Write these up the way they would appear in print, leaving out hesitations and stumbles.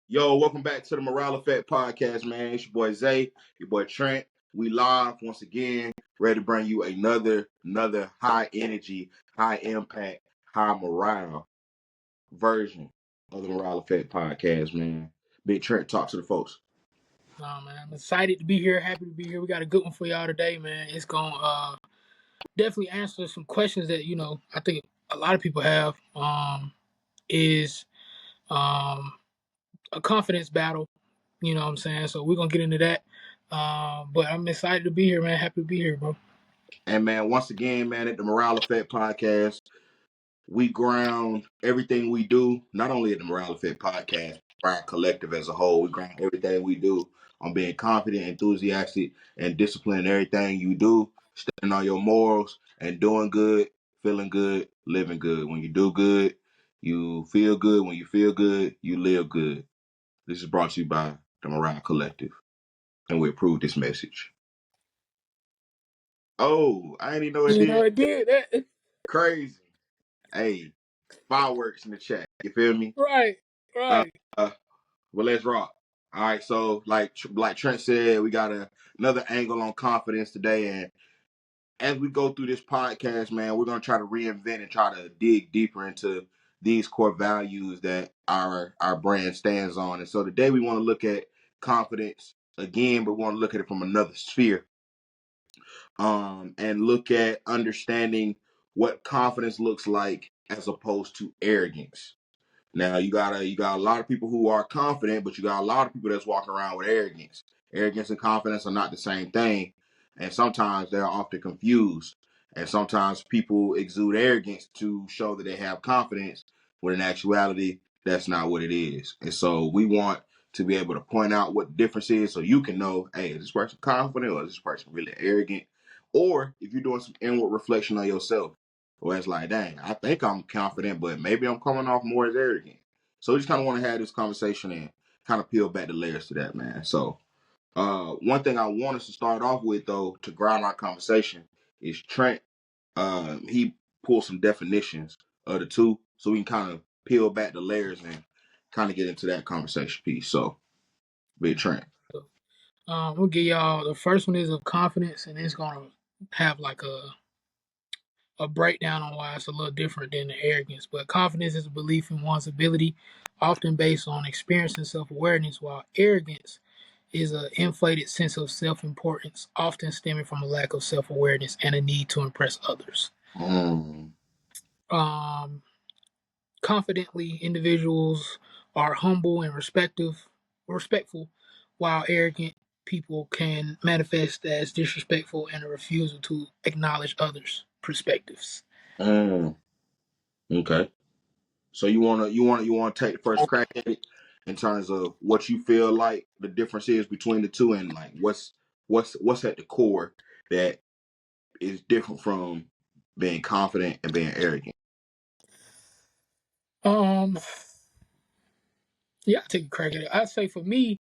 Yo, welcome back to the Morale Effect Podcast, man. It's your boy Zay, your boy Trent. We live once again, ready to bring you another high energy, high impact, high morale version of the Morale Effect Podcast, man. Big Trent, talk to the folks. Nah, man, I'm excited to be here. Happy to be here. We got a good one for y'all today, man. It's gonna definitely answer some questions that I think a lot of people have. Is a confidence battle. You know what I'm saying? So we're gonna get into that. But I'm excited to be here, man. Happy to be here, bro. And man, once again, man, at the Morale Effect Podcast, we ground everything we do, not only at the Morale Effect Podcast, but our collective as a whole. We ground everything we do on being confident, enthusiastic, and disciplined in everything you do, standing on your morals, and doing good, feeling good, living good. When you do good, you feel good. When you feel good, you live good. This is brought to you by the Morale Collective, and we approve this message. Oh, I didn't even know it You did. know, it did that. Crazy. Hey, fireworks in the chat. You feel me? Right, Uh, right. uh, well, let's rock. All right, so like Trent said, we got another angle on confidence today, and as we go through this podcast, man, we're gonna try to reinvent and try to dig deeper into these core values that our brand stands on. And so today we want to look at confidence again, but we want to look at it from another sphere, and look at understanding what confidence looks like as opposed to arrogance. Now you got a lot of people who are confident, but you got a lot of people that's walking around with arrogance. Arrogance and confidence are not the same thing, and sometimes they're often confused. And sometimes people exude arrogance to show that they have confidence, when in actuality, that's not what it is. And so we want to be able to point out what the difference is, so you can know, hey, is this person confident or is this person really arrogant? Or if you're doing some inward reflection on yourself, where it's like, dang, I think I'm confident, but maybe I'm coming off more as arrogant. So we just kind of want to have this conversation and kind of peel back the layers to that, man. So one thing I want us to start off with, though, to ground our conversation, is Trent. He pulled some definitions of the two, so we can kind of peel back the layers and kind of get into that conversation piece. So, Big Trent. We'll give y'all the first one is of confidence, and it's gonna have like a breakdown on why it's a little different than the arrogance. But confidence is a belief in one's ability, often based on experience and self awareness, while arrogance is an inflated sense of self importance, often stemming from a lack of self awareness and a need to impress others. Mm. Um, Confidently, individuals are humble and respectful, while arrogant people can manifest as disrespectful and a refusal to acknowledge others' perspectives. Mm. Okay. So you wanna take the first crack at it in terms of what you feel like the difference is between the two, and like what's at the core that is different from being confident and being arrogant. Um, yeah, I take a crack at it. I'd say for me,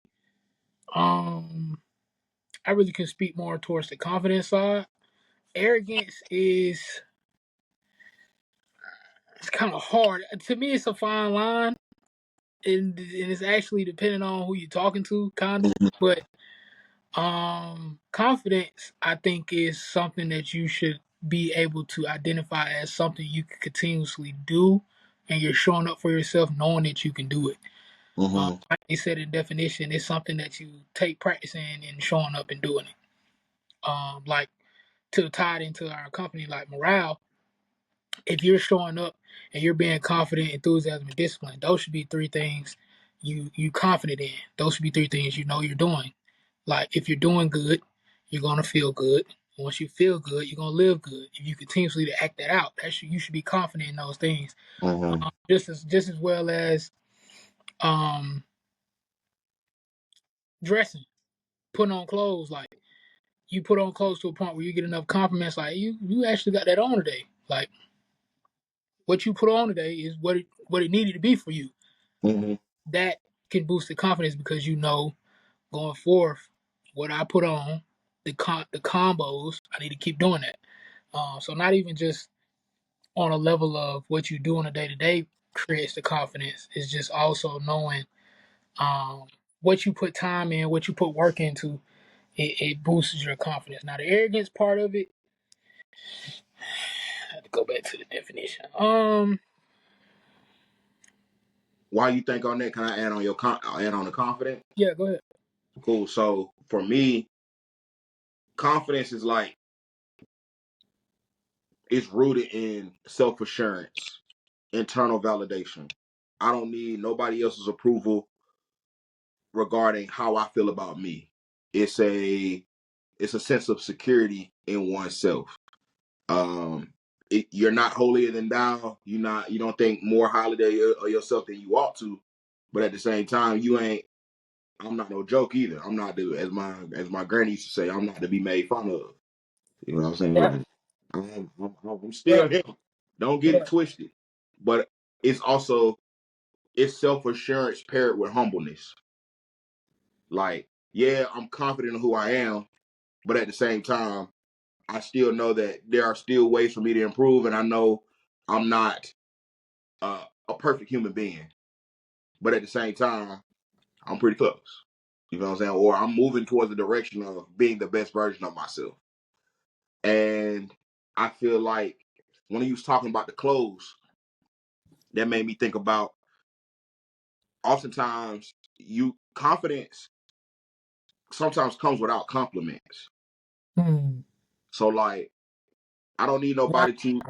um, I really can speak more towards the confidence side. Arrogance is it's kind of hard to me. It's a fine line, and it's actually depending on who you're talking to, kind of. But confidence, I think, is something that you should be able to identify as something you can continuously do, and you're showing up for yourself, knowing that you can do it. Mm-hmm. Like they said in definition, it's something that you take practice in and showing up and doing it. Like to tie it into our company, like morale, if you're showing up and you're being confident, enthusiasm, and discipline, those should be three things you confident in. Those should be three things you know you're doing. Like if you're doing good, you're gonna feel good. Once you feel good, you're gonna live good. If you continuously to act that out, you should be confident in those things. Mm-hmm. Just as well as um, dressing, putting on clothes. Like you put on clothes to a point where you get enough compliments. Like you actually got that on today. Like what you put on today is what it needed to be for you. Mm-hmm. That can boost the confidence because you know going forth what I put on the combos. I need to keep doing that. So not even just on a level of what you do on a day to day creates the confidence. It's just also knowing um, what you put time in, what you put work into. It boosts your confidence. Now the arrogance part of it, I have to go back to the definition. Why you think on that? Can I add on add on the confidence? Yeah, go ahead. Cool. So for me, confidence is like it's rooted in self assurance, internal validation. I don't need nobody else's approval regarding how I feel about me. It's a it's a sense of security in oneself. Um, you're not holier than thou. You don't think more highly of yourself than you ought to, but at the same time, you ain't. I'm not no joke either. I'm not the as my granny used to say. I'm not to be made fun of. You know what I'm saying? Right, Like I'm right, still him. Don't get it right. twisted. But it's also it's self assurance paired with humbleness. Like yeah, I'm confident in who I am, but at the same time, I still know that there are still ways for me to improve, and I know I'm not a perfect human being. But at the same time, I'm pretty close. You know what I'm saying? Or I'm moving towards the direction of being the best version of myself. And I feel like when he was talking about the clothes, that made me think about oftentimes you confidence sometimes comes without compliments. Hmm. So like I don't need A lot, nobody to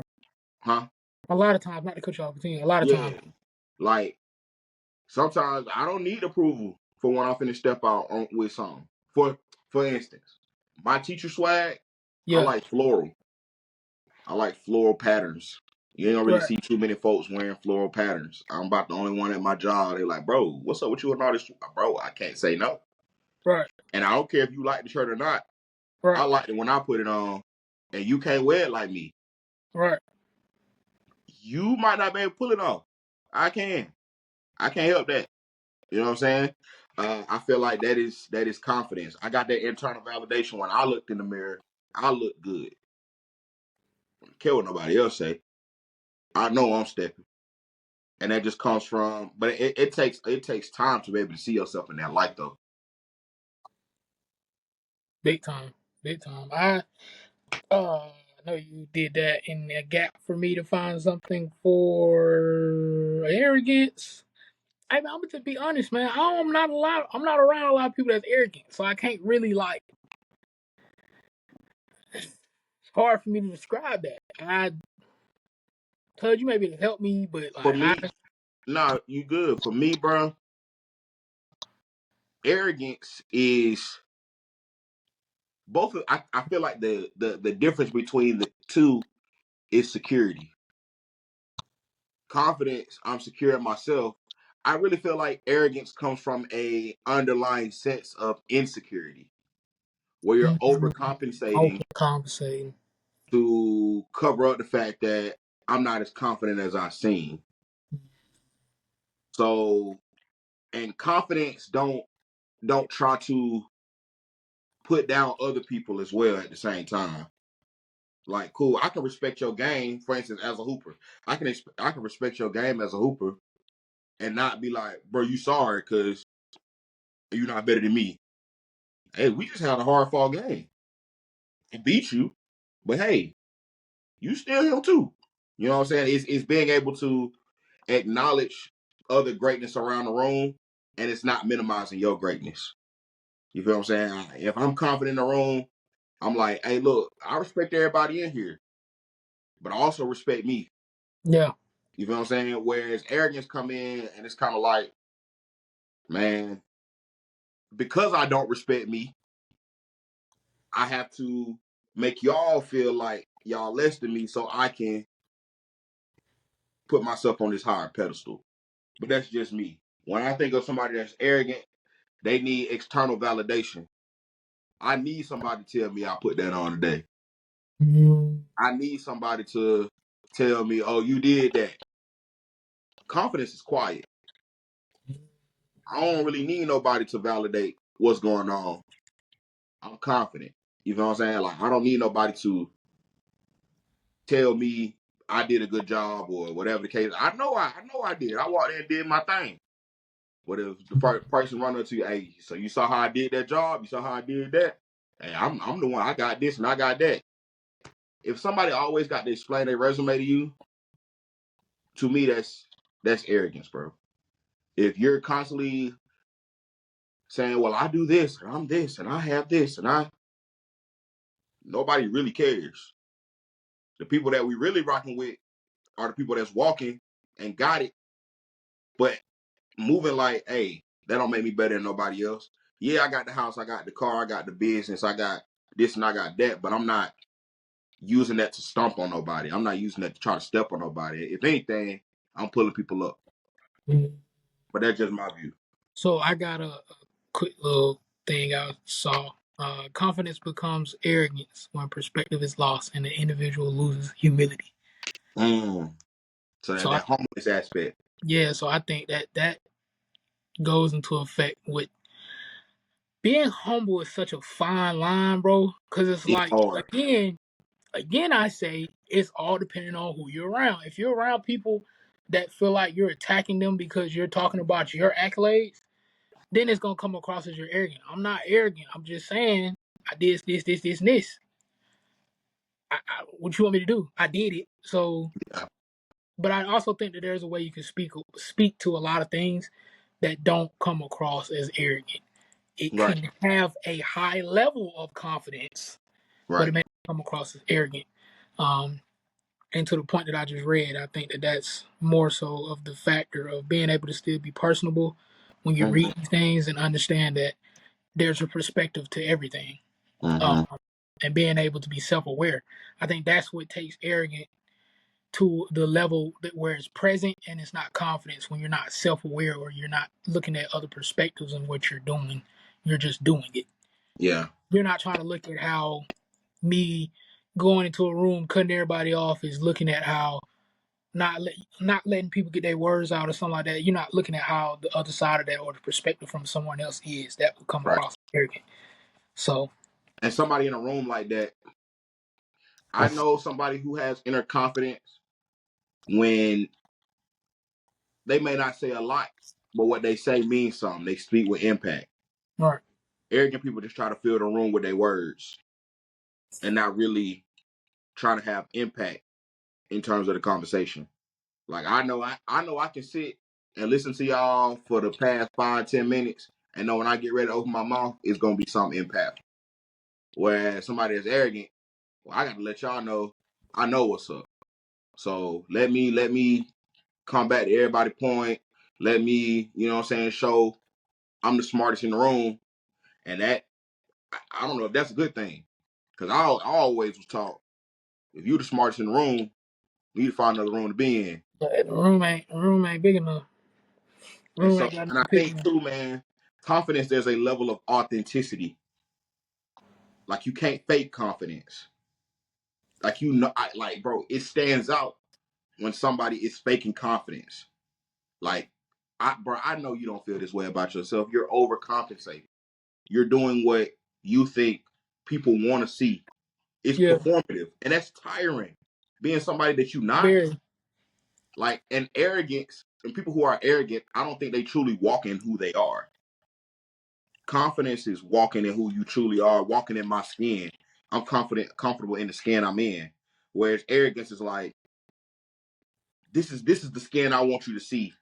huh? a lot of times, not to cut you off, continue. A lot of times, Yeah. Like sometimes I don't need approval for when I finish step out with something. For instance, my teacher swag, I yeah, like floral. I like floral patterns. You don't really right, see too many folks wearing floral patterns. I'm about the only one at my job. They're like, bro, what's up with you and all this? Bro, I can't say no. right, And I don't care if you like the shirt or not. I right, like it when I put it on and you can't wear it like me. right. You might not be able to pull it off. I can. I can't help that. You know what I'm saying? I feel like that is confidence. I got that internal validation when I looked in the mirror. I look good. I don't care what nobody else say. I know I'm stepping, and that just comes from. But it takes time to be able to see yourself in that light, though. Big time, big time. I know you did that in a gap for me to find something for arrogance. I mean, I'm gonna just be honest, man. I'm not around a lot of people that's arrogant, so I can't really like. It's hard for me to describe that. I told you maybe to help me, but For like me, nah, you good. For me, bro, arrogance is both. I feel like the difference between the two is security. Confidence, I'm secure in myself. I really feel like arrogance comes from a underlying sense of insecurity where you're overcompensating overcompensating. to cover up the fact that I'm not as confident as I seem. So, and confidence don't try to put down other people as well at the same time. Like, cool, I can respect your game. For instance, as a hooper, I can respect your game as a hooper and not be like, bro, you sorry because you're not better than me. Hey, we just had a hard fall game. It beat you, but hey, you still him too. You know what I'm saying? It's being able to acknowledge other greatness around the room, and it's not minimizing your greatness. You feel what I'm saying? If I'm confident in the room, I'm like, hey, look, I respect everybody in here, but I also respect me. Yeah, You feel what I'm saying? Whereas arrogance come in, and it's kind of like, man, because I don't respect me, I have to make y'all feel like y'all less than me, so I can put myself on this higher pedestal. But that's just me. When I think of somebody that's arrogant, they need external validation. I need somebody to tell me I put that on today. mm, I need somebody to tell me, oh, you did that. Confidence is quiet. I don't really need nobody to validate what's going on. I'm confident. You know what I'm saying? Like I don't need nobody to tell me I did a good job or whatever the case. I know I did. I walked in and did my thing. But if the person run up to you, hey, so you saw how I did that job? You saw how I did that? Hey, I'm the one. I got this and I got that. If somebody always got to explain their resume to you, to me that's arrogance, bro. If you're constantly saying, well, I do this, and I'm this, and I have this, and nobody really cares. The people that we really rocking with are the people that's walking and got it, but moving like, hey, that don't make me better than nobody else. Yeah, I got the house, I got the car, I got the business, I got this and I got that, but I'm not using that to stomp on nobody. I'm not using that to try to step on nobody. If anything, I'm pulling people up. Mhm. But that's just my view. So I got a quick little thing I saw. Confidence becomes arrogance when perspective is lost and the individual loses humility. Mm. So So that homeless aspect. so I think that goes into effect with being humble is such a fine line, bro. Because it's It's like hard. again, I say it's all depending on who you're around. If you're around people that feel like you're attacking them because you're talking about your accolades, then it's gonna come across as you're arrogant. I'm not arrogant. I'm just saying I did this, and this. What you want me to do? I did it. So, Yeah. but I also think that there's a way you can speak to a lot of things that don't come across as arrogant. It Right. can have a high level of confidence, but Right. it may come across as arrogant. Um, and to the point that I just read, I think that that's more so of the factor of being able to still be personable when you Mm-hmm. read these things and understand that there's a perspective to everything, um, Mm-hmm. and being able to be self-aware. I think that's what takes arrogant to the level that where it's present and it's not confidence when you're not self-aware or you're not looking at other perspectives in what you're doing. You're just doing it. Yeah. You're not trying to look at how me going into a room cutting everybody off is looking at how not letting people get their words out or something like that. You're not looking at how the other side of that or the perspective from someone else is. That will come Right. across arrogant. So And somebody in a room like that, I know somebody who has inner confidence when they may not say a lot, but what they say means something. They speak with impact. right. Arrogant people just try to fill the room with their words and not really trying to have impact in terms of the conversation. Like I know I can sit and listen to y'all for the past 5, 10 minutes and know when I get ready to open my mouth, it's gonna be something impactful. Whereas somebody that's arrogant, well, I gotta let y'all know I know what's up. So let me come back to everybody's point. Let me, you know what I'm saying, show I'm the smartest in the room. And that I don't know if that's a good thing. Cause I always was taught if you the smartest in the room, you need to find another room to be in. But the room ain't big enough. The And room so, ain't got and I enough think people. too, man, confidence, there's a level of authenticity. Like you can't fake confidence. Like like bro, it stands out when somebody is faking confidence. Like, I know you don't feel this way about yourself. You're overcompensating. You're doing what you think people want to see. It's Yeah, performative, and that's tiring. Being somebody that you're not, very. like, and arrogance. And people who are arrogant, I don't think they truly walk in who they are. Confidence is walking in who you truly are, walking in my skin. I'm confident, comfortable in the skin I'm in. Whereas arrogance is like, this is the skin I want you to see,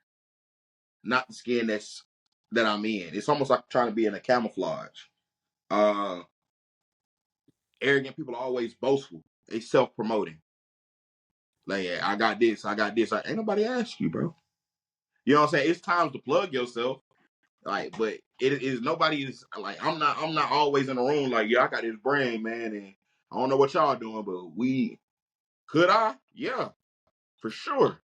not the skin that I'm in. It's almost like trying to be in a camouflage. Uh Arrogant people are always boastful. They self-promoting. Like, yeah, I got this, I got this. Like, ain't nobody ask you, bro. You know what I'm saying? It's time to plug yourself. Like, but it is nobody is like I'm not always in the room like, yeah, I got this brain, man, and I don't know what y'all doing, but we could I? Yeah, for sure.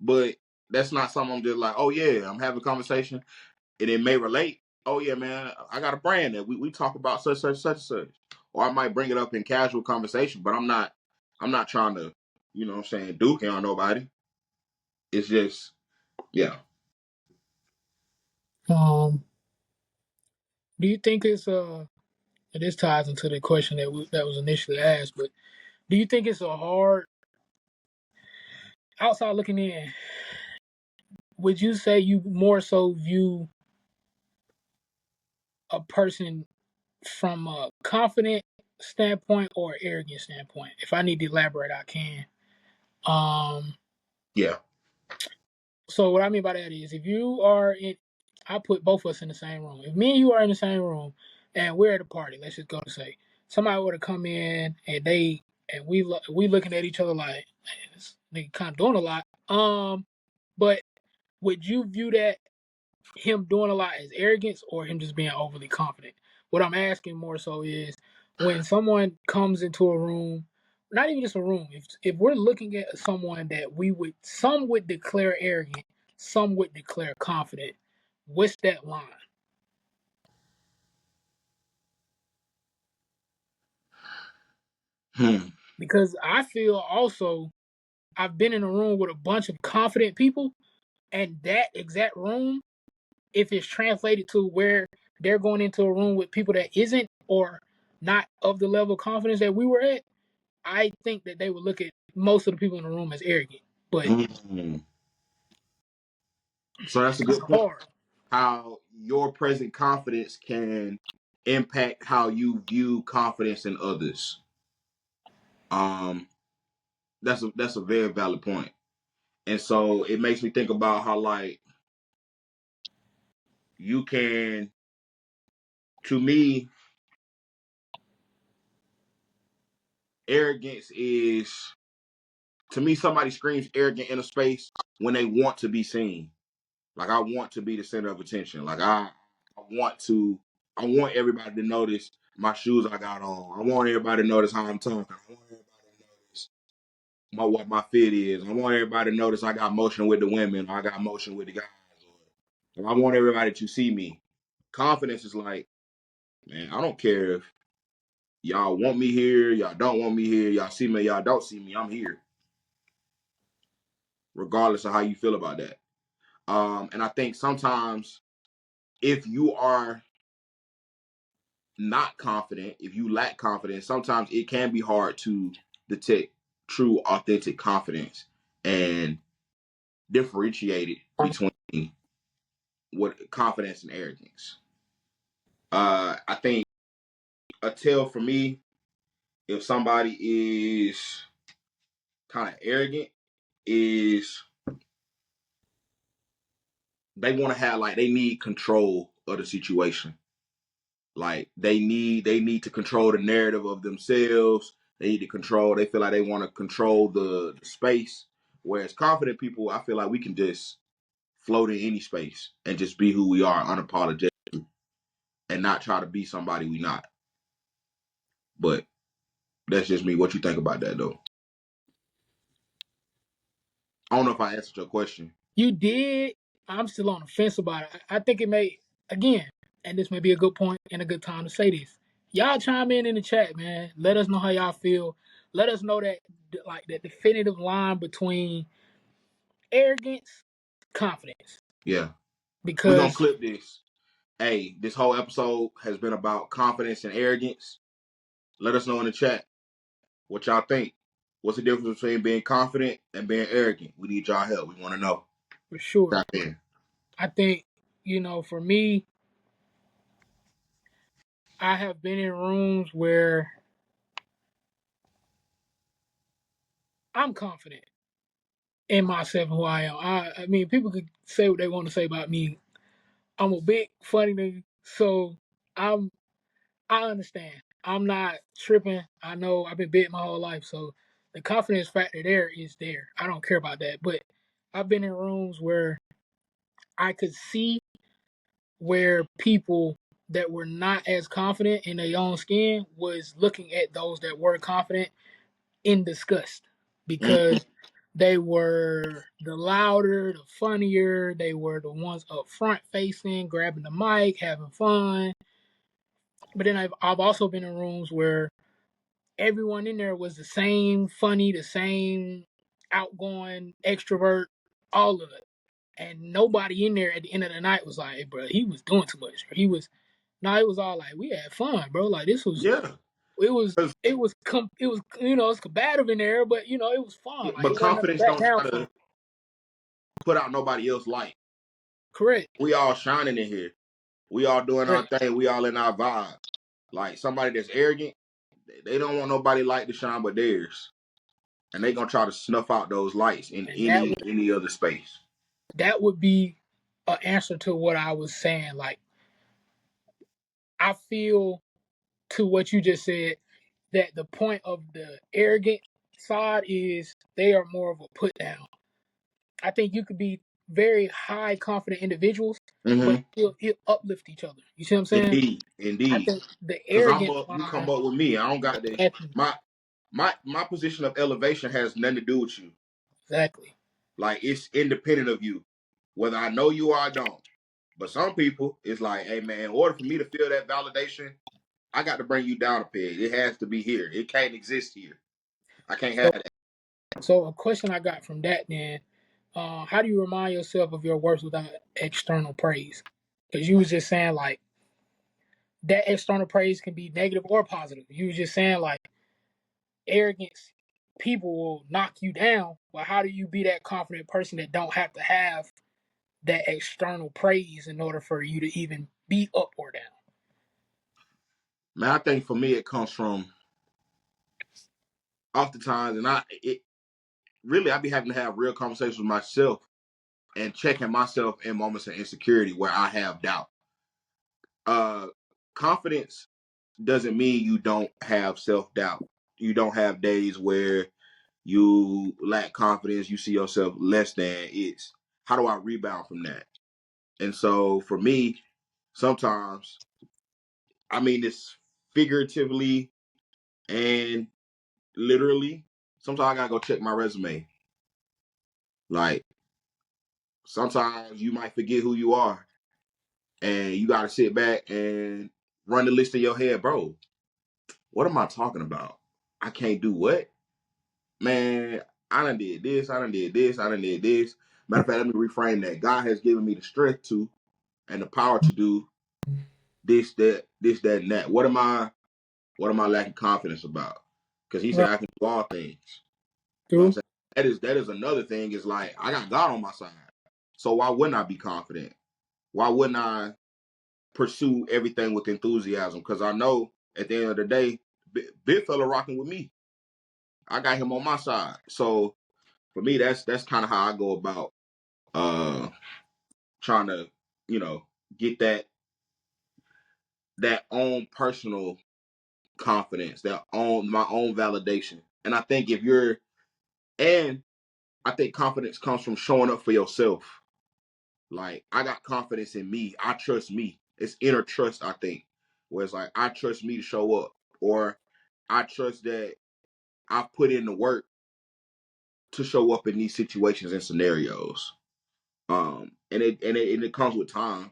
But that's not something I'm just like, oh yeah, I'm having a conversation and it may relate. Oh yeah, man, I got a brand that we talk about such. Or I might bring it up in casual conversation, but I'm not trying to, you know what I'm saying, duke on nobody. It's just, yeah. Um, do you think it's and this ties into the question that was initially asked, but do you think it's a hard outside looking in, would you say you more so view a person from a confident standpoint or arrogant standpoint? If I need to elaborate, I can. Um, Yeah. so what I mean by that is, if you are in, I put both of us in the same room. If me and you are in the same room and we're at a party, let's just go to say somebody were to come in and we looking at each other like, man, this nigga kind of doing a lot. But would you view that him doing a lot as arrogance or him just being overly confident? What I'm asking more so is when someone comes into a room, not even just a room, if we're looking at someone that some would declare arrogant, some would declare confident, what's that line? Hmm. Because I feel also I've been in a room with a bunch of confident people, and that exact room, if it's translated to where they're going into a room with people that isn't or not of the level of confidence that we were at, I think that they would look at most of the people in the room as arrogant. But Hmm. So that's a it's good point. hard. How your present confidence can impact how you view confidence in others. Um, that's a very valid point. And so it makes me think about how like you can, to me, arrogance is, to me, somebody screams arrogant in a space when they want to be seen. Like I want to be the center of attention. Like I want everybody to notice my shoes I got on. I want everybody to notice how I'm talking. I want everybody to notice what my fit is. I want everybody to notice I got motion with the women. Or I got motion with the guys. Or I want everybody to see me. Confidence is like, man, I don't care if y'all want me here, y'all don't want me here, y'all see me, y'all don't see me. I'm here, regardless of how you feel about that. And I think sometimes if you are not confident, if you lack confidence, sometimes it can be hard to detect true, authentic confidence and differentiate it between what confidence and arrogance. I think a tell for me, if somebody is kind of arrogant, is they want to have like they need control of the situation. Like they need to control the narrative of themselves. They need to control. They feel like they want to control the space. Whereas confident people, I feel like we can just float in any space and just be who we are, unapologetic, and not try to be somebody we not. But that's just me. What you think about that though? I don't know if I answered your question. You did. I'm still on the fence about it. I think it may, again, and this may be a good point and a good time to say this. Y'all chime in the chat, man. Let us know how y'all feel. Let us know that, like, that definitive line between arrogance, confidence. Yeah, we gonna Because clip this. Hey, this whole episode has been about confidence and arrogance. Let us know in the chat what y'all think. What's the difference between being confident and being arrogant? We need y'all help. We want to know. for sure, Tap in. I think, for me, I have been in rooms where I'm confident in myself and who I am. I mean, people could say what they want to say about me. I'm a big funny nigga, so I'm I understand. I'm not tripping. I know I've been big my whole life, so the confidence factor there is there. I don't care about that. But I've been in rooms where I could see where people that were not as confident in their own skin was looking at those that were confident in disgust Mm-hmm. because they were the louder, the funnier, they were the ones up front facing, grabbing the mic, having fun. But then I've also been in rooms where everyone in there was the same funny, the same outgoing extrovert, all of it. And nobody in there at the end of the night was like, hey, bro, he was doing too much. Or he was, no, it was all like, we had fun, bro. Like, this was, Yeah. it was 'Cause- it's combative in there, but it was fun. Like but it wasn't nothing to confidence back don't down try from. to put out nobody else's light. Correct. We all shining in here. We all doing our Correct. thing. We all in our vibe. Like somebody that's arrogant, they don't want nobody light to shine but theirs, and they gonna try to snuff out those lights in And any other space. that would be an answer to what I was saying. Like I feel to what you just said that the point of the arrogant side is they are more of a put down. I think you could be very high confident individuals, but Mm-hmm. it'll uplift each other. You see what I'm saying? Indeed, I indeed. think the Cause I'm arrogant up, you come line up with me. I don't got the exactly, my my position of elevation has nothing to do with you. exactly. Like it's independent of you, whether I know you or I don't. But some people, it's like, hey man, in order for me to feel that validation, I got to bring you down a peg. It has to be here. It can't exist here. I can't have So that. so a question I got from that then, how do you remind yourself of your worth without external praise? Because you was just saying like that external praise can be negative or positive. You was just saying like arrogance, people will knock you down. But how do you be that confident person that don't have to have that external praise in order for you to even be up or down? Man, I think for me it comes from oftentimes, and I be having to have real conversations with myself and checking myself in moments of insecurity where I have doubt. Uh, Confidence doesn't mean you don't have self doubt. You don't have days where you lack confidence, you see yourself less than. It's how do I rebound from that? And so for me, sometimes, I mean this figuratively and literally, sometimes I gotta go check my resume. Like sometimes you might forget who you are and you gotta sit back and run the list in your head, bro. What am I talking about? I can't do what? Man, I done did this, I done did this, I done did this. Matter of fact, let me reframe that. God has given me the strength to and the power to do this, that, and that. What am I lacking confidence about? Because he said Right. I can do all things. You know what I'm True. saying? That is another thing, is like I got God on my side. So why wouldn't I be confident? Why wouldn't I pursue everything with enthusiasm? Because I know at the end of the day, big fella rocking with me. I got him on my side. So for me, that's kind of how I go about uh trying to, you know, get that own personal confidence, that own my own validation. And I think and I think confidence comes from showing up for yourself. Like I got confidence in me. I trust me. It's inner trust, I think. Where it's like I trust me to show up. Or I trust that I've put in the work to show up in these situations and scenarios. And it comes with time,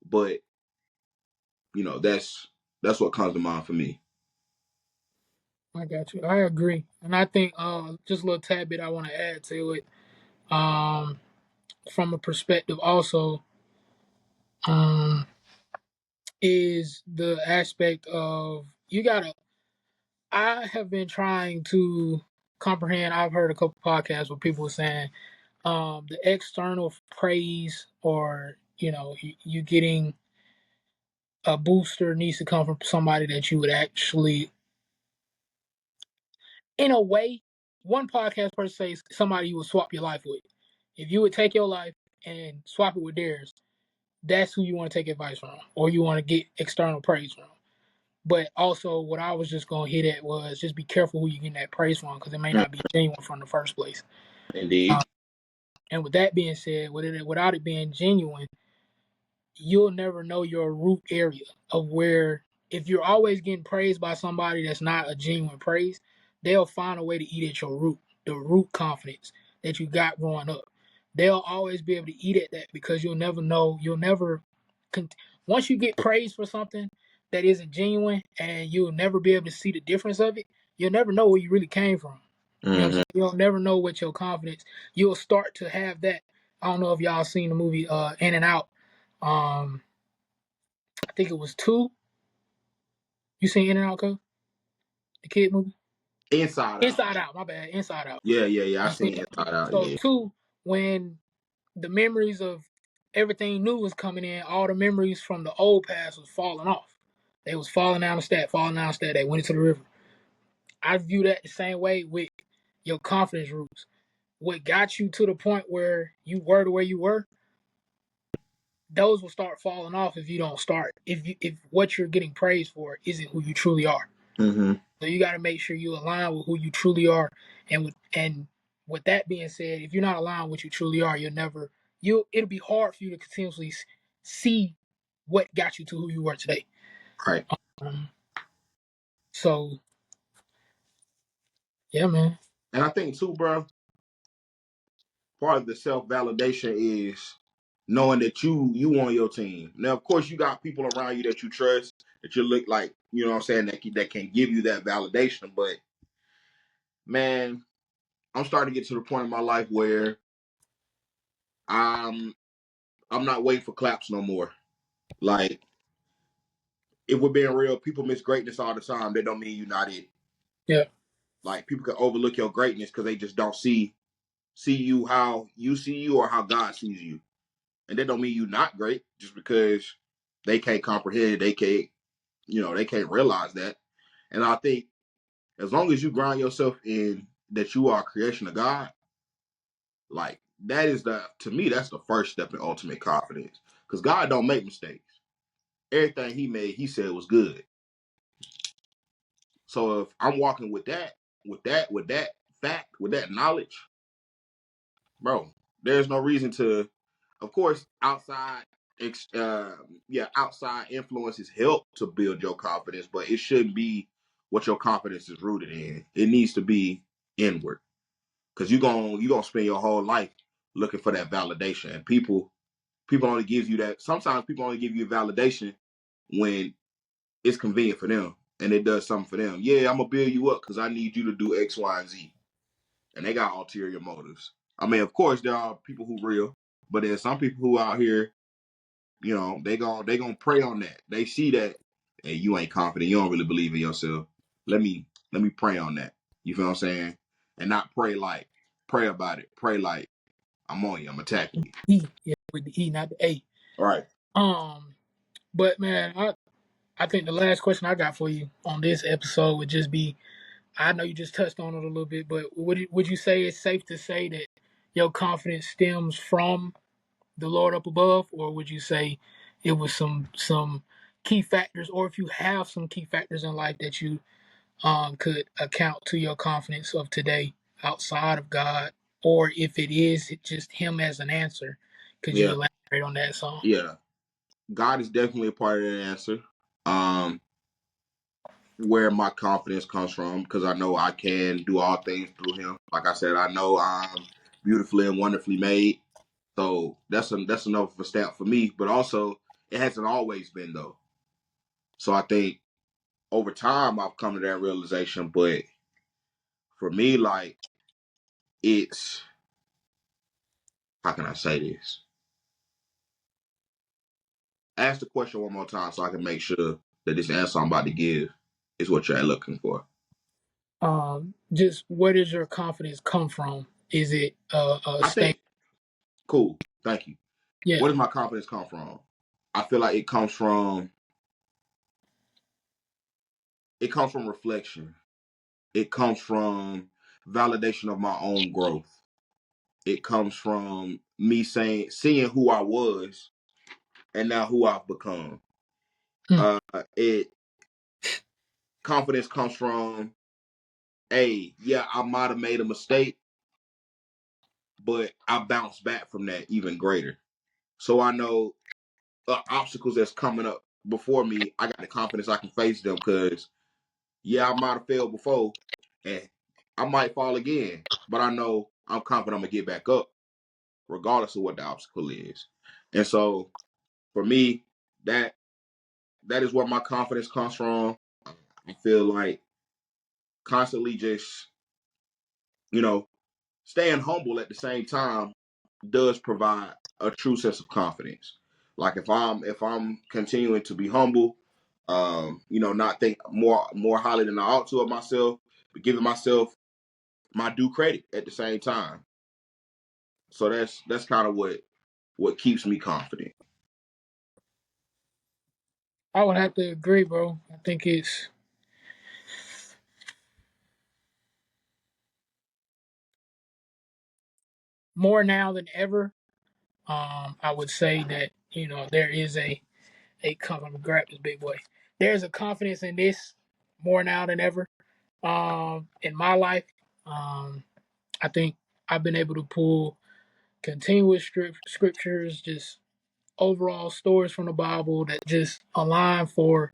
but that's what comes to mind for me. I got you. I agree, and I think just a little tad bit I want to add to it. Um, from a perspective also, um, is the aspect of you gotta. I have been trying to comprehend. I've heard a couple podcasts where people were saying the external praise or you getting a booster needs to come from somebody that you would actually, in a way, one podcast person says somebody you would swap your life with. If you would take your life and swap it with theirs, that's who you want to take advice from, or you want to get external praise from. But also, what I was just gonna hit at was just be careful who you get that praise from, because it may Mm, not be genuine from the first place. indeed. Um, and with that being said, without it being genuine, you'll never know your root area of where, if you're always getting praised by somebody that's not a genuine praise, they'll find a way to eat at your root, the root confidence that you got growing up. They'll always be able to eat at that, because you'll never know, once you get praised for something that isn't genuine, and you'll never be able to see the difference of it, you'll never know where you really came from. You know what I'm Hmm. saying? You'll never know what your confidence, you'll start to have that. I don't know if y'all seen the movie In and Out. um, I think it was two. You seen In and Out, Cuz? the kid movie? Inside Out. Inside Out. My bad. Inside Out. Yeah. I You seen seen that too. Inside Out. So Yeah. two, when the memories of everything new was coming in, all the memories from the old past was falling off. They was falling down the stack, falling down the stack. They went into the river. I view that the same way with your confidence roots. What got you to the point where you were the way you were, those will start falling off if you don't start. If what you're getting praised for isn't who you truly are. Mm-hmm. So you got to make sure you align with who you truly are. And with that being said, if you're not aligned with what you truly are, it'll be hard for you to continuously see what got you to who you are today. Right. Um, so yeah, man. And I think too, bro, part of the self validation is knowing that you on your team. Now, of course, you got people around you that you trust, that you look like, you know what I'm saying, that can give you that validation. But man, I'm starting to get to the point in my life where I'm I'm not waiting for claps no more. Like, if we're being real, people miss greatness all the time. That don't mean you're not it. Yeah. Like, people can overlook your greatness because they just don't see you how you see you or how God sees you. And that don't mean you're not great just because they can't comprehend it. They can't realize that. And I think as long as you ground yourself in that you are a creation of God, like that is to me, that's the first step in ultimate confidence. Because God don't make mistakes. Everything he made, he said was good. So if I'm walking with that fact, with that knowledge, bro, there's no reason to, of course, outside influences help to build your confidence, but it shouldn't be what your confidence is rooted in. It needs to be inward, because you're gonna spend your whole life looking for that validation, and people only give you that. Sometimes people only give you validation when it's convenient for them and it does something for them. Yeah, I'm gonna build you up because I need you to do X, Y, and Z, and they got ulterior motives. I mean, of course, there are people who real, but there's some people who out here, they gonna prey on that. They see that, hey, you ain't confident. You don't really believe in yourself. Let me prey on that. You feel what I'm saying? And not pray about it. Pray like I'm on you. I'm attacking you. Yeah, with the E, not the A. All right. Um, but man, I think the last question I got for you on this episode would just be, I know you just touched on it a little bit, but would you say it's safe to say that your confidence stems from the Lord up above, or would you say it was some key factors, or if you have some key factors in life that you could account to your confidence of today outside of God, or if it is just Him as an answer, could you Yeah. elaborate on that song? Yeah. God is definitely a part of the answer. Um, where my confidence comes from, because I know I can do all things through Him. Like I said, I know I'm beautifully and wonderfully made. So that's enough of a stamp for me. But also, it hasn't always been though. So I think over time I've come to that realization. But for me, like, it's, how can I say this? Ask the question one more time so I can make sure that this answer I'm about to give is what you're looking for. Just where does your confidence come from? Is it a I state? think, cool, thank you. Yeah. Where does my confidence come from? I feel like it comes from reflection. It comes from validation of my own growth. It comes from me seeing who I was and now who I've become. Mm, It Confidence comes from, hey, yeah, I might have made a mistake, but I bounced back from that even greater. So I know obstacles that's coming up before me, I got the confidence I can face them, because yeah, I might have failed before and I might fall again, but I know I'm confident I'm gonna get back up regardless of what the obstacle is. And so for me, that that is where my confidence comes from. I feel like constantly just, you know, staying humble at the same time does provide a true sense of confidence. Like if I'm continuing to be humble, Not think more highly than I ought to of myself, but giving myself my due credit at the same time. So that's kind of what keeps me confident. I would have to agree, bro. I think it's more now than ever. I would say that there is a confidence. Grab this big boy. There's a confidence in this more now than ever. In my life, I think I've been able to pull continuous scriptures, just overall stories from the Bible that just align for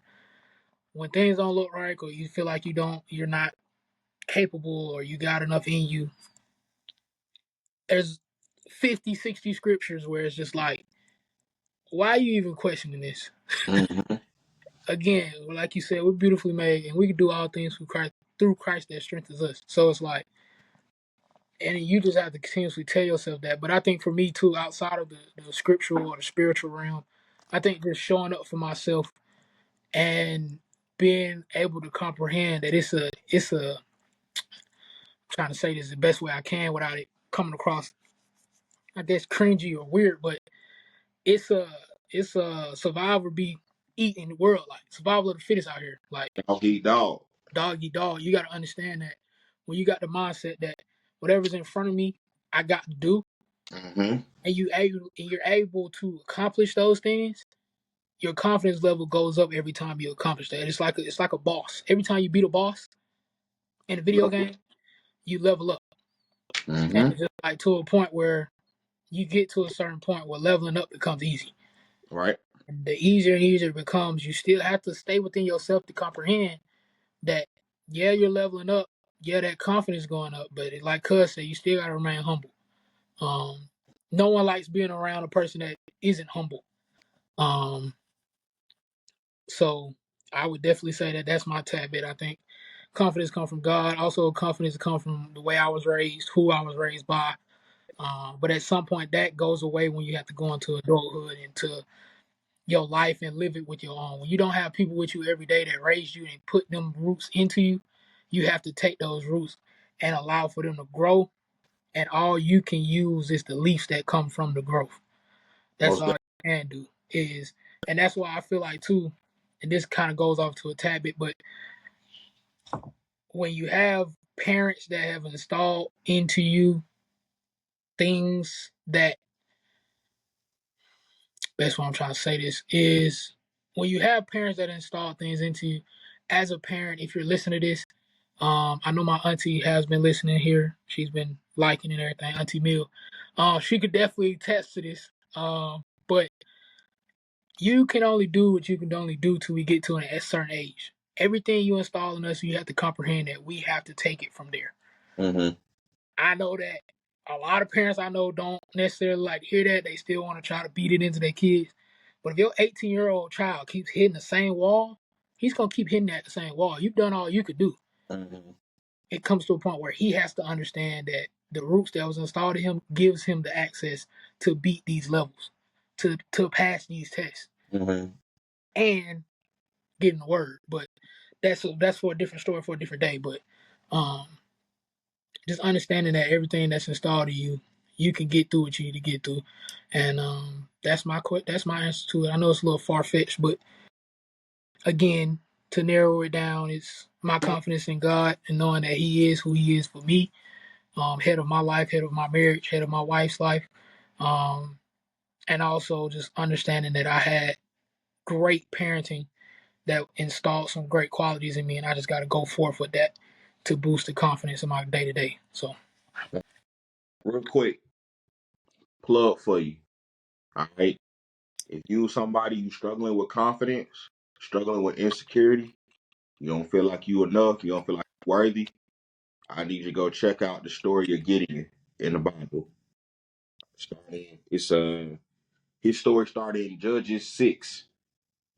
when things don't look right, or you feel like you're not capable, or you got enough in you. There's 50, 60 scriptures where it's just like, why are you even questioning this? Mm-hmm. Again, like you said, we're beautifully made, and we can do all things through Christ that strengthens us. So it's like, and you just have to continuously tell yourself that. But I think for me too, outside of the scriptural or the spiritual realm, I think just showing up for myself and being able to comprehend that it's a I'm trying to say this the best way I can without it coming across, I guess, cringy or weird, but it's a it's a survivor be eating the world, like survival of the fittest out here. Like Dog eat dog. dog eat dog. You gotta understand that when you got the mindset that whatever's in front of me, I got to do, Mm-hmm. and you're able to accomplish those things, your confidence level goes up every time you accomplish that. It's like a boss. Every time you beat a boss in a video game, you level up. And Mm-hmm. it's just like to a point where you get to a certain point where leveling up becomes easy. Right. And the easier and easier it becomes, you still have to stay within yourself to comprehend that, yeah, you're leveling up. Yeah, that confidence going up. But like Cuz said, you still got to remain humble. Um, no one likes being around a person that isn't humble. Um, so I would definitely say that that's my tad bit. I think confidence comes from God. Also, confidence comes from the way I was raised, who I was raised by. But at some point, that goes away when you have to go into adulthood, into your life, and live it with your own. When you don't have people with you every day that raised you and put them roots into you, you have to take those roots and allow for them to grow. And all you can use is the leaves that come from the growth. That's Most all definitely. you can do is, and that's why I feel like too. And this kind of goes off to a tad bit, but when you have parents that have installed into you things that, that's what I'm trying to say this is, when you have parents that install things into you, as a parent, if you're listening to this, I know my auntie has been listening here. She's been liking and everything, Auntie Mill. She could definitely attest to this. But you can only do what you can only do till we get to a certain age. Everything you install in us, you have to comprehend that we have to take it from there. Mm-hmm. I know that a lot of parents I know don't necessarily like to hear that. They still want to try to beat it into their kids. But if your 18-year-old child keeps hitting the same wall, he's gonna keep hitting at the same wall. You've done all you could do. Mm-hmm. It comes to a point where he has to understand that the roots that was installed in him gives him the access to beat these levels, to pass these tests, Mm-hmm. and getting the word. But that's for a different story for a different day. But um, just understanding that everything that's installed in you, you can get through what you need to get through, and that's my answer to it. I know it's a little far fetched, but again, to narrow it down, it's my confidence in God and knowing that He is who He is for me, head of my life, head of my marriage, head of my wife's life, um, and also just understanding that I had great parenting that installed some great qualities in me, and I just got to go forth with that to boost the confidence in my day to day. So, Real quick, plug for you. All right. If you somebody you struggling with confidence, struggling with insecurity, you don't feel like you enough, you don't feel like you're worthy, I need you to go check out the story of Gideon in the Bible. It's his story started in Judges 6,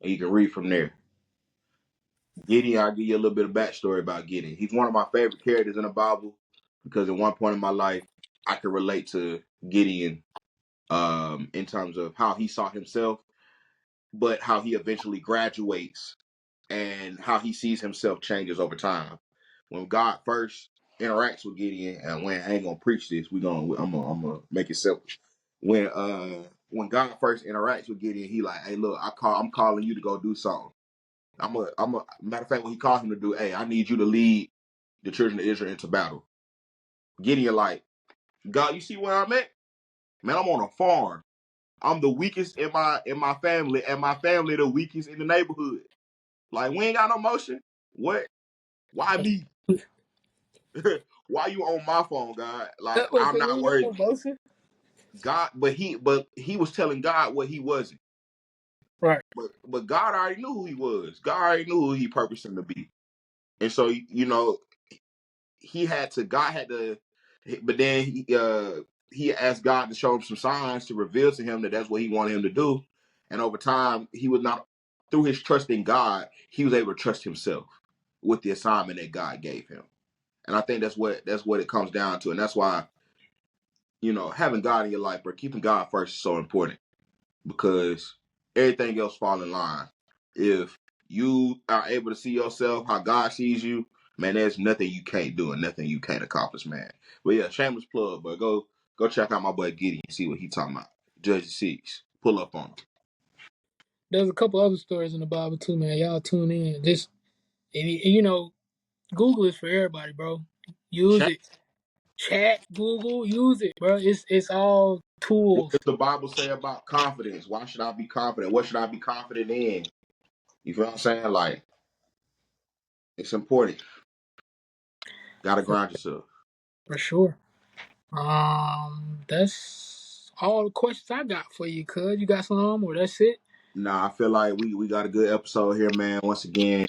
and you can read from there. Gideon, I'll give you a little bit of backstory about Gideon. He's one of my favorite characters in the Bible because at one point in my life, I could relate to Gideon in terms of how he saw himself, but how he eventually graduates and how he sees himself changes over time. When God first interacts with Gideon, and when I ain't gonna preach this, I'm gonna make it simple. When God first interacts with Gideon, he like, hey, look, I'm calling you to go do something. Matter of fact, when he calls him to do, hey, I need you to lead the children of Israel into battle. Gideon like, God, you see where I'm at? Man, I'm on a farm. I'm the weakest in my family, and my family the weakest in the neighborhood. Like, we ain't got no motion. What? Why me? Why you on my phone, God? Like, That was I'm say not we got worthy. no motion. God, but he was telling God what he wasn't. Right. But God already knew who he was. God already knew who he purposed him to be. And so, God had to, but then he asked God to show him some signs to reveal to him that that's what he wanted him to do. And over time, he was not, through his trust in God, he was able to trust himself with the assignment that God gave him. And I think that's what it comes down to. And that's why, having God in your life, bro, keeping God first is so important, because everything else fall in line. If you are able to see yourself how God sees you, man, there's nothing you can't do and nothing you can't accomplish, man. But yeah, shameless plug, but go check out my boy Gideon and see what he talking about. Judges 6. Pull up on him. There's a couple other stories in the Bible too, man. Y'all tune in. Just Google is for everybody, bro. Use Shame. it. Chat, Google, use it, bro. It's all What tools. does the Bible say about confidence? Why should I be confident? What should I be confident in? You feel what I'm saying? Like, it's important. Gotta For, grind yourself. for sure. That's all the questions I got for you, cuz. You got some, or that's it? Nah, I feel like we got a good episode here, man. Once again,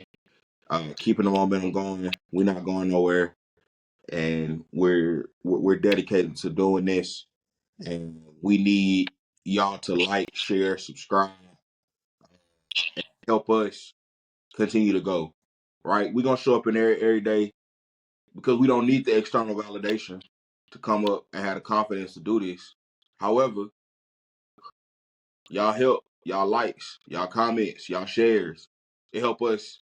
keeping the momentum going. We're not going nowhere, and we're dedicated to doing this. And we need y'all to like, share, subscribe, help us continue to go. Right? We're gonna show up in there every day because we don't need the external validation to come up and have the confidence to do this. However, y'all help, y'all likes, y'all comments, y'all shares, it help us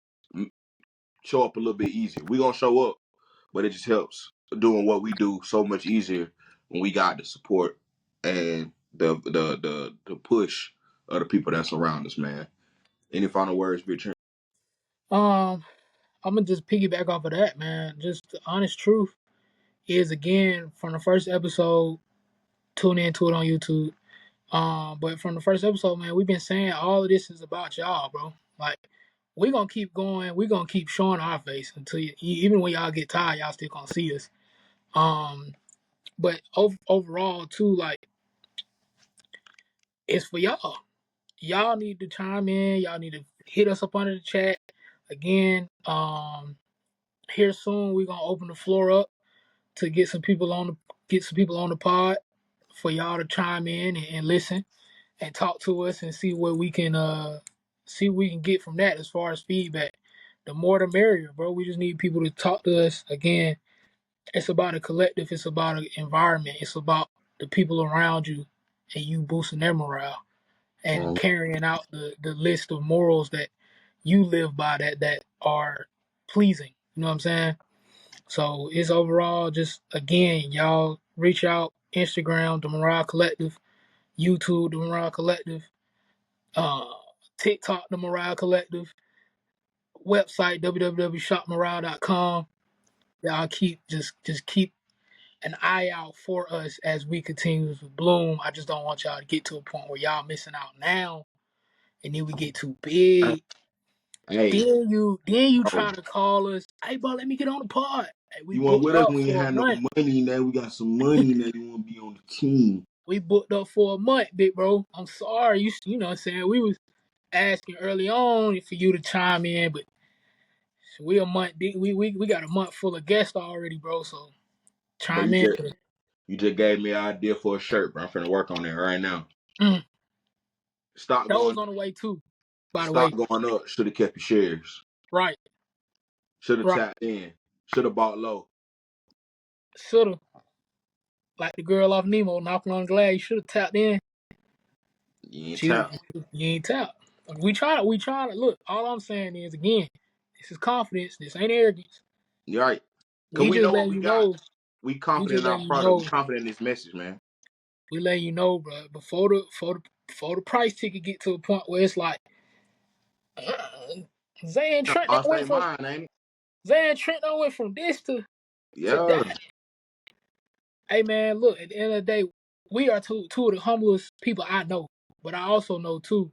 show up a little bit easier. We're gonna show up, but it just helps doing what we do so much easier when we got the support and the push of the people that's around us, man. Any final words, Bitch? Um, I'm gonna just piggyback off of that, man. Just the honest truth is, again, from the first episode, tune into it on YouTube. But from the first episode, man, we've been saying all of this is about y'all, bro. Like, we're gonna keep going. We're gonna keep showing our face until even when y'all get tired, y'all still gonna see us. Um, but overall, too, like, it's for y'all. Y'all need to chime in. Y'all need to hit us up under the chat. Again, here soon we're gonna open the floor up to get some people on the pod for y'all to chime in and listen and talk to us and see what we can get from that as far as feedback. The more the merrier, bro. We just need people to talk to us. Again, it's about a collective, it's about an environment, it's about the people around you and you boosting their morale and Mm. carrying out the list of morals that you live by that are pleasing. You know what I'm saying? So it's overall just, again, y'all reach out, Instagram, the Morale Collective, YouTube, the Morale Collective, uh, TikTok, the Morale Collective, website www.shopmorale.com. Y'all just keep an eye out for us as we continue to bloom. I just don't want y'all to get to a point where y'all missing out now, and then we get too big. Hey, Then you bro, try to call us. Hey, bro, let me get on the pod. Hey, we you weren't booked with us up when you for a had no month. money. Now we got some money. Now you want to be on the team. We booked up for a month, big bro. I'm sorry. You know what I'm saying? We was asking early on for you to chime in, but we a month deep. We got a month full of guests already, bro. So Bro, chime in. you just gave me an idea for a shirt, bro. I'm finna work on it right now. Mm. Stock Those going, on the way too, by the stock way. going up. Should have kept your shares. Right, Should have right. tapped in. Should have bought low. Shoulda, like the girl off Nemo knocking on the glass. You should have tapped in. You ain't She, tap. you ain't tapped. We try to look. All I'm saying is, again, this is confidence. This ain't arrogance. You're right. Cause We we just know what letting we you got. know. We We confident just in our letting you product. We know. confident in this message, man. We letting you know, bro. Before the price ticket get to a point where it's like, Zay and Trent done Lost went their from mind, ain't it? Zay and Trent done went from this to Yeah. that. Hey man, look. At the end of the day, we are two of the humblest people I know. But I also know too,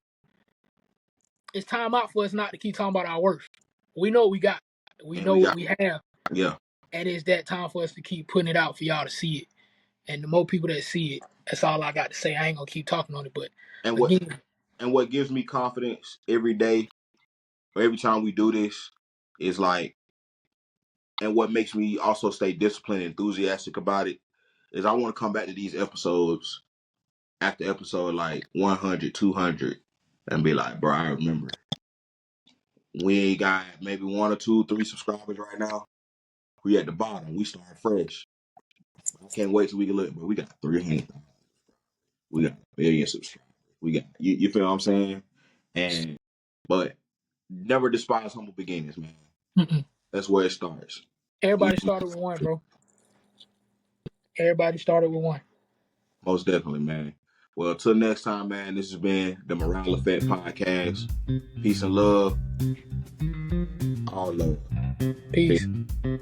it's time out for us not to keep talking about our worst. We know what we got. We And know we what got we have. yeah. And it's that time for us to keep putting it out for y'all to see it. And the more people that see it, that's all I got to say. I ain't gonna keep talking on it, but And again, what gives me confidence every day or every time we do this is like, and what makes me also stay disciplined and enthusiastic about it is I want to come back to these episodes after episode like 100, 200 and be like, bro, I remember we ain't got maybe one or two, three subscribers right now. We at the bottom. We start fresh. I can't wait till we can look, but we got 300. We got a million subscribers. We got you feel what I'm saying? And but never despise humble beginnings, man. mm-mm. That's where it starts. We Everybody started with one, bro. Everybody started with one. most definitely, man. Well, till next time, man. This has been the Morale Effect Podcast. Peace and love. All love. Peace. Peace.